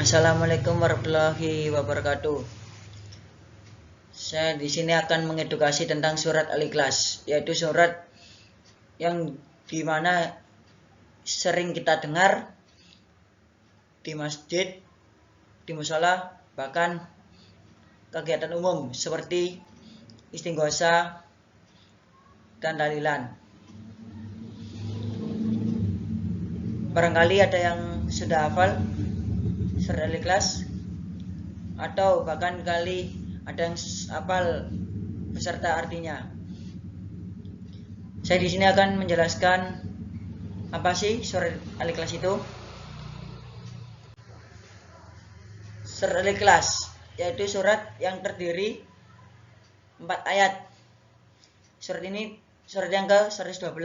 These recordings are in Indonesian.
Assalamualaikum warahmatullahi wabarakatuh. Saya di sini akan mengedukasi tentang surat Al-Ikhlas, yaitu surat yang dimana sering kita dengar di masjid, di mushola, bahkan kegiatan umum seperti istighosa dan tahlilan. Barangkali ada yang sudah hafal surat Al-Ikhlas, atau bahkan kali ada yang hafal beserta artinya. Saya di sini akan menjelaskan apa sih surat Al-Ikhlas itu. Surat Al-Ikhlas yaitu surat yang terdiri 4 ayat. Surat ini surat yang ke-112.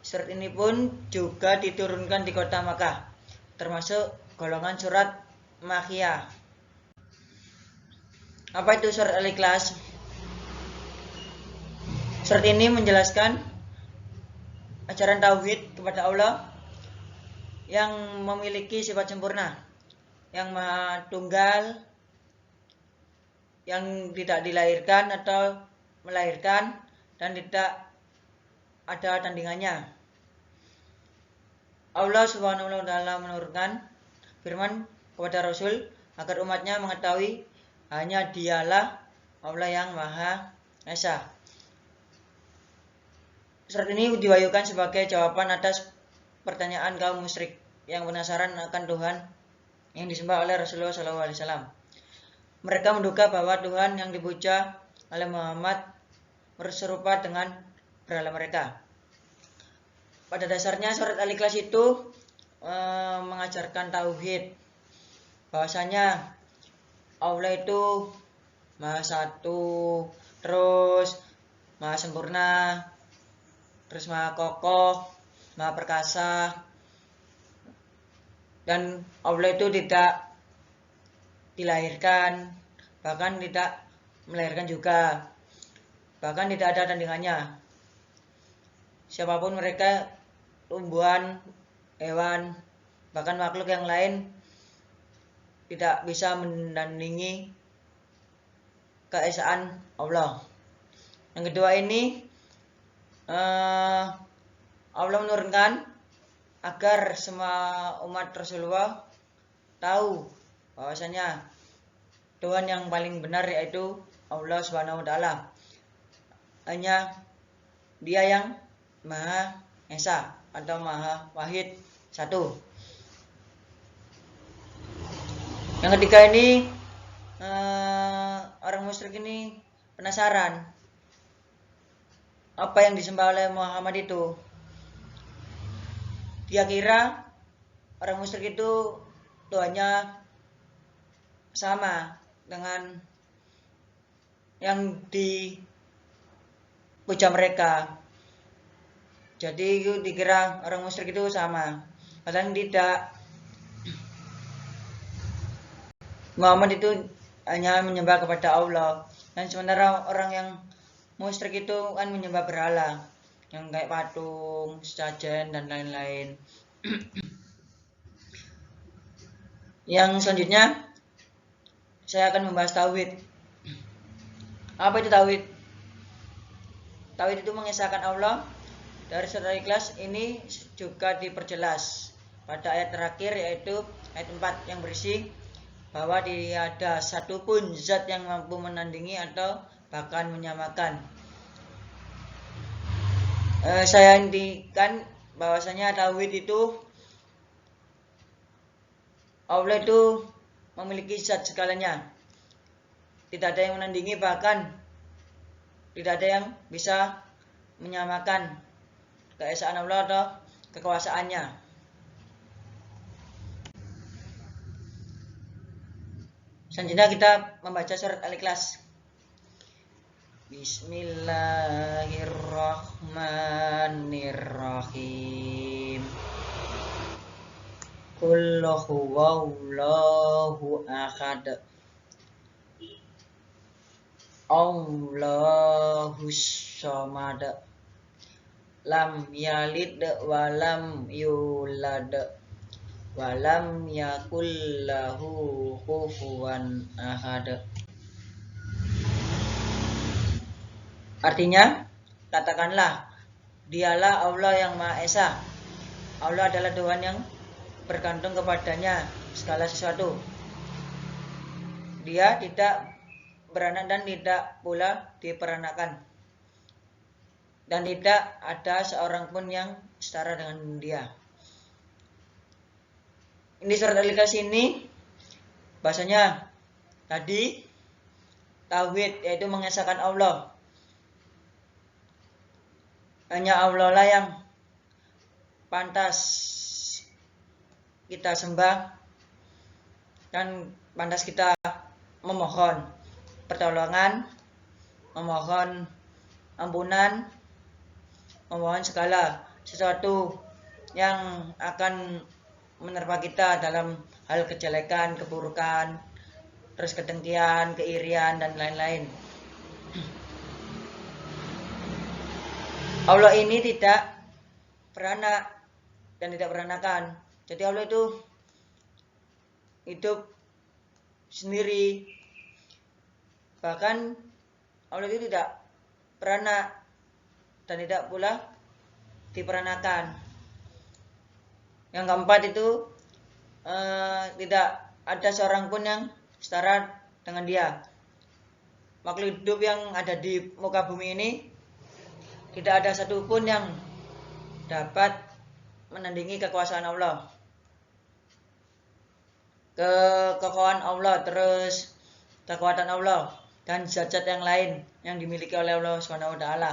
Surat ini pun juga diturunkan di kota Makkah, termasuk golongan surat Makkiyah. Apa itu surat Al-Ikhlas? Surat ini menjelaskan ajaran tauhid kepada Allah yang memiliki sifat sempurna, yang maha tunggal, yang tidak dilahirkan atau melahirkan, dan tidak ada tandingannya. Allah Subhanahu wa taala menurunkan firman kepada Rasul agar umatnya mengetahui hanya Dialah Allah yang Maha Esa. Surat ini diwahyukan sebagai jawaban atas pertanyaan kaum musyrik yang penasaran akan Tuhan yang disembah oleh Rasulullah SAW. Mereka menduga bahwa Tuhan yang dipuja oleh Muhammad serupa dengan berhala mereka. Pada dasarnya surat Al-Ikhlas itu mengajarkan tauhid, bahwasanya Allah itu Maha Satu, terus Maha Sempurna, terus Maha Kokoh, Maha Perkasa, dan Allah itu tidak dilahirkan, bahkan tidak melahirkan juga, bahkan tidak ada tandingannya. Siapapun mereka, tumbuhan, hewan, bahkan makhluk yang lain, tidak bisa menandingi keesaan Allah. Yang kedua ini, Allah menurunkan agar semua umat Rasulullah tahu bahwasanya Tuhan yang paling benar yaitu Allah Subhanahu wa taala. Hanya Dia yang Maha Esa atau Maha Wahid Satu. Yang ketiga ini, orang musyrik ini penasaran apa yang disembah oleh Muhammad itu. Dia kira orang musyrik itu Tuhannya sama dengan yang dipuja mereka. Jadi dikira orang musyrik itu sama, padahal tidak. Muhammad itu hanya menyembah kepada Allah, dan sementara orang yang musyrik itu kan menyembah berhala, yang kayak patung, sesajen, dan lain-lain. Yang selanjutnya saya akan membahas tauhid. Apa itu tauhid? Tauhid itu mengesahkan Allah. Dari surat Al-Ikhlas ini juga diperjelas pada ayat terakhir, yaitu ayat 4, yang berisi bahwa tiada satupun zat yang mampu menandingi atau bahkan menyamakan. Saya intikan bahwasanya tauhid itu Allah itu memiliki zat segalanya, tidak ada yang menandingi, bahkan tidak ada yang bisa menyamakan keesaan Allah atau kekuasaannya. Selanjutnya kita membaca surat Al-Ikhlas. Bismillahirrahmanirrahim. Qul huwallahu ahad, Allahus samad, lam yalid wa lam yulad walam yakul lahu kufuwan ahad. Artinya, katakanlah, dialah Allah yang Maha Esa. Allah adalah Tuhan yang bergantung kepadanya segala sesuatu. Dia tidak beranak dan tidak pula diperanakan. Dan tidak ada seorang pun yang setara dengan dia. Ini surat Al-Ikhlas ini bahasanya tadi tauhid, yaitu mengesahkan Allah. Hanya Allah lah yang pantas kita sembah dan pantas kita memohon pertolongan, memohon ampunan, memohon segala sesuatu yang akan menerpa kita dalam hal kejelekan, keburukan, terus kedengkian, keirian, dan lain-lain. Allah ini tidak beranak dan tidak beranakan. Jadi Allah itu hidup sendiri. Bahkan Allah itu tidak beranak dan tidak pula diperanakan. Yang keempat itu tidak ada seorang pun yang setara dengan dia. Makhluk hidup yang ada di muka bumi ini tidak ada satupun yang dapat menandingi kekuasaan Allah, kekokohan Allah, terus kekuatan Allah dan zat-zat yang lain yang dimiliki oleh Allah Subhanahu wa taala.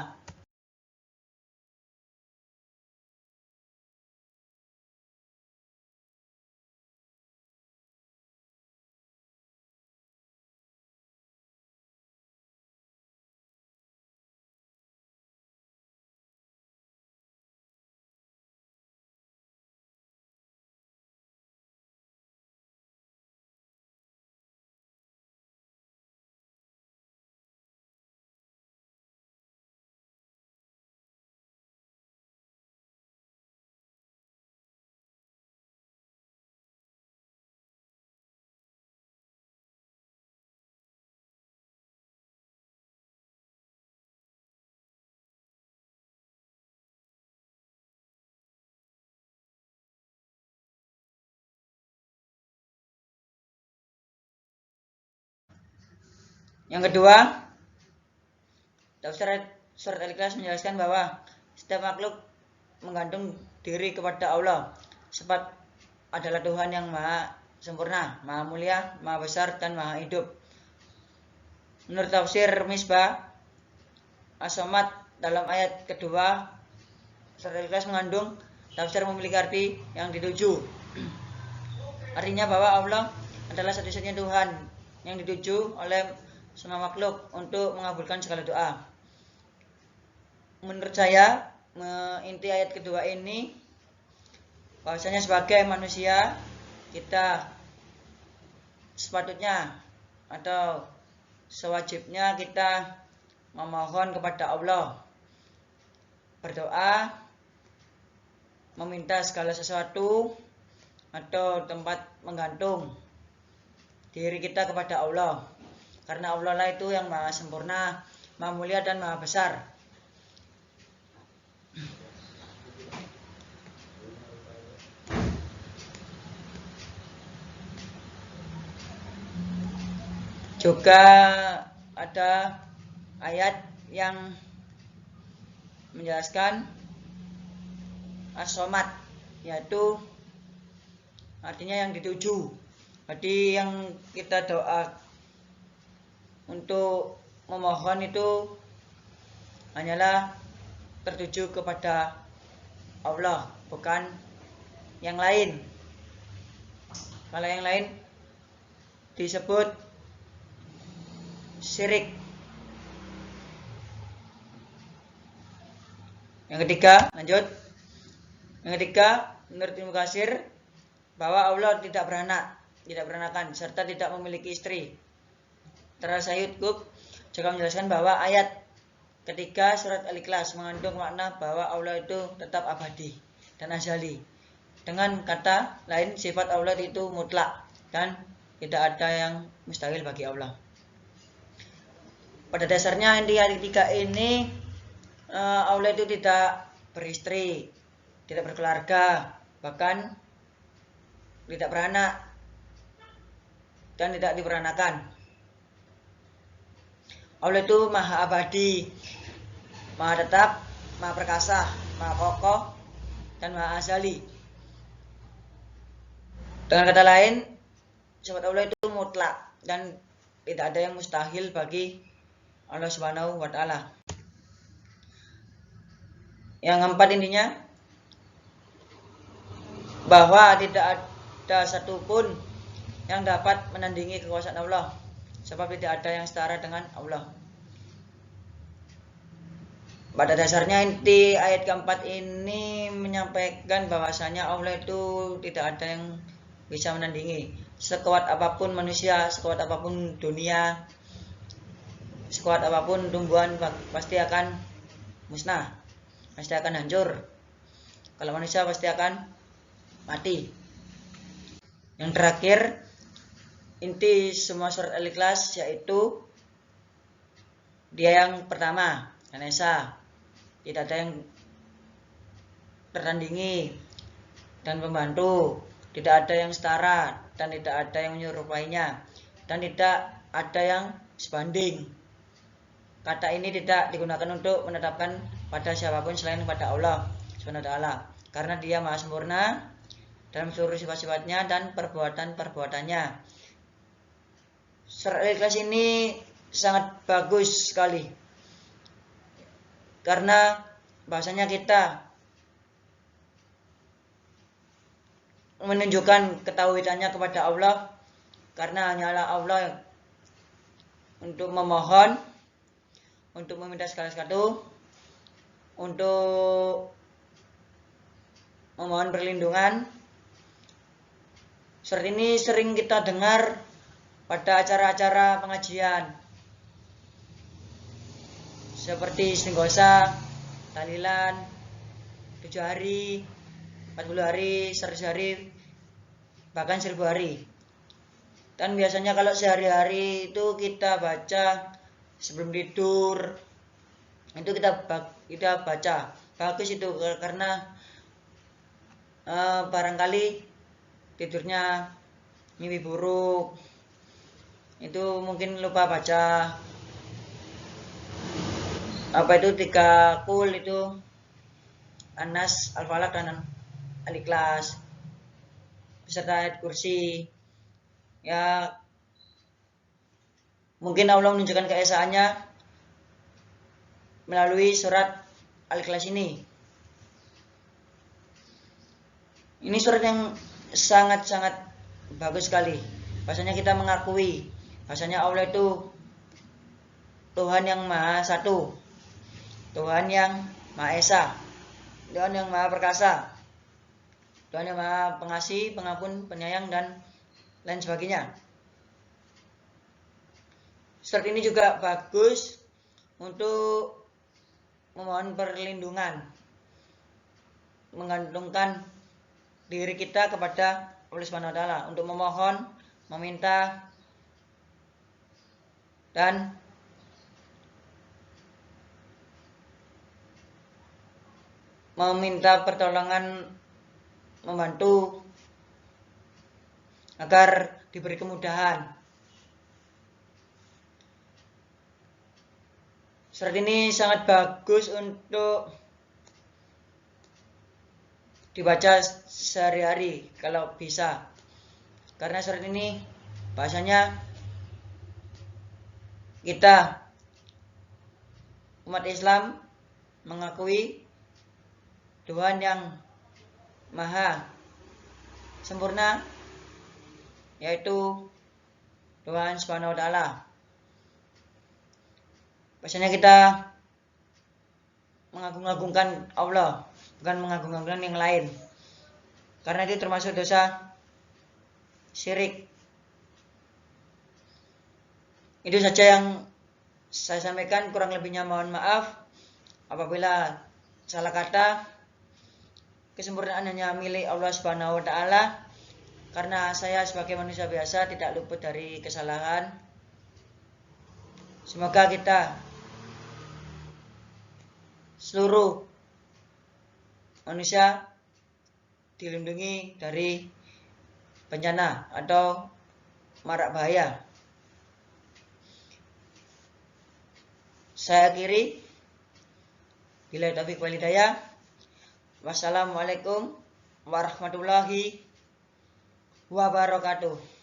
Yang kedua, surat Al-Ikhlas menjelaskan bahwa setiap makhluk menggantung diri kepada Allah, sebab adalah Tuhan yang maha sempurna, maha mulia, maha besar, dan maha hidup. Menurut tafsir Misbah As-Samad dalam ayat kedua, surat Al-Ikhlas mengandung tafsir memiliki arti yang dituju. Artinya bahwa Allah adalah satu-satunya Tuhan yang dituju oleh semua makhluk untuk mengabulkan segala doa. Menurut saya, inti ayat kedua ini bahwasanya sebagai manusia kita sepatutnya atau sewajibnya kita memohon kepada Allah, berdoa, meminta segala sesuatu atau tempat menggantung diri kita kepada Allah, karena Allah lah itu yang maha sempurna, maha mulia, dan maha besar. Juga ada ayat yang menjelaskan As-Samad, yaitu artinya yang dituju. Jadi yang kita doa untuk memohon itu hanyalah tertuju kepada Allah, bukan yang lain. Kalau yang lain disebut syirik. Yang ketiga, lanjut. Yang ketiga, menurut Ibnu Katsir bahwa Allah tidak beranak, tidak beranakan, serta tidak memiliki istri. Sayyid Qutb juga menjelaskan bahwa ayat ketiga surat Al-Ikhlas mengandung makna bahwa Allah itu tetap abadi dan azali. Dengan kata lain, sifat Allah itu mutlak dan tidak ada yang mustahil bagi Allah. Pada dasarnya di ayat 3 ini Allah itu tidak beristri, tidak berkeluarga, bahkan tidak beranak dan tidak diperanakan. Allah itu maha abadi, maha tetap, maha perkasa, maha kokoh, dan maha azali. Dengan kata lain, sifat Allah itu mutlak dan tidak ada yang mustahil bagi Allah Subhanahu wa Ta'ala. Yang keempat intinya, bahwa tidak ada satupun yang dapat menandingi kekuasaan Allah, sebab tidak ada yang setara dengan Allah. Pada dasarnya inti ayat keempat ini menyampaikan bahwasanya Allah itu tidak ada yang bisa menandingi. Sekuat apapun manusia, sekuat apapun dunia, sekuat apapun tumbuhan, pasti akan musnah, pasti akan hancur. Kalau manusia pasti akan mati. Yang terakhir, inti semua surat Al-Ikhlas yaitu dia yang pertama, An-Nisa, tidak ada yang tertandingi dan pembantu, tidak ada yang setara dan tidak ada yang menyerupainya, dan tidak ada yang sebanding. Kata ini tidak digunakan untuk menetapkan pada siapapun selain pada Allah Subhanahu wa Ta'ala, karena Dia maha sempurna dalam seluruh sifat-sifatnya dan perbuatan-perbuatannya. Surat Al-Ikhlas ini sangat bagus sekali, karena bahasanya kita menunjukkan ketauhidannya kepada Allah, karena hanyalah Allah untuk memohon, untuk meminta segala sesuatu, untuk memohon perlindungan. Surat ini sering kita dengar pada acara-acara pengajian seperti istighosa, tahlilan, 7 hari, 40 hari, 100 hari, bahkan 1000 hari. Dan biasanya kalau sehari-hari itu kita baca sebelum tidur, itu kita baca. Bagus itu, karena barangkali tidurnya mimpi buruk, itu mungkin lupa baca apa itu 3 kul itu, An-Nas, Al-Falaq, dan Al-Ikhlas beserta ayat kursi. Ya, mungkin Allah menunjukkan keesaannya melalui surat Al-Ikhlas ini. Ini surat yang sangat-sangat bagus sekali. Bahasanya kita mengakui bahasanya Allah itu Tuhan yang Maha Satu, Tuhan yang Maha Esa, Tuhan yang Maha Perkasa, Tuhan yang Maha Pengasih, Pengampun, Penyayang, dan lain sebagainya. Surat ini juga bagus untuk memohon perlindungan, menggantungkan diri kita kepada Allah Subhanahu wa Ta'ala, untuk memohon, meminta, dan meminta pertolongan, membantu agar diberi kemudahan. Surat ini sangat bagus untuk dibaca sehari-hari kalau bisa, karena surat ini bahasanya kita umat Islam mengakui Tuhan yang Maha Sempurna, yaitu Tuhan Subhanahu wa Ta'ala. Bahasanya kita mengagung-agungkan Allah, bukan mengagung-agungkan yang lain, karena itu termasuk dosa syirik. Itu saja yang saya sampaikan, kurang lebihnya mohon maaf apabila salah kata. kesempurnaan hanya milik Allah Subhanahu wa taala. Karena saya sebagai manusia biasa tidak luput dari kesalahan. Semoga kita seluruh manusia dilindungi dari bencana atau marak bahaya. Saya akhiri. Billahi taufiq wal hidayah. Wassalamualaikum warahmatullahi wabarakatuh.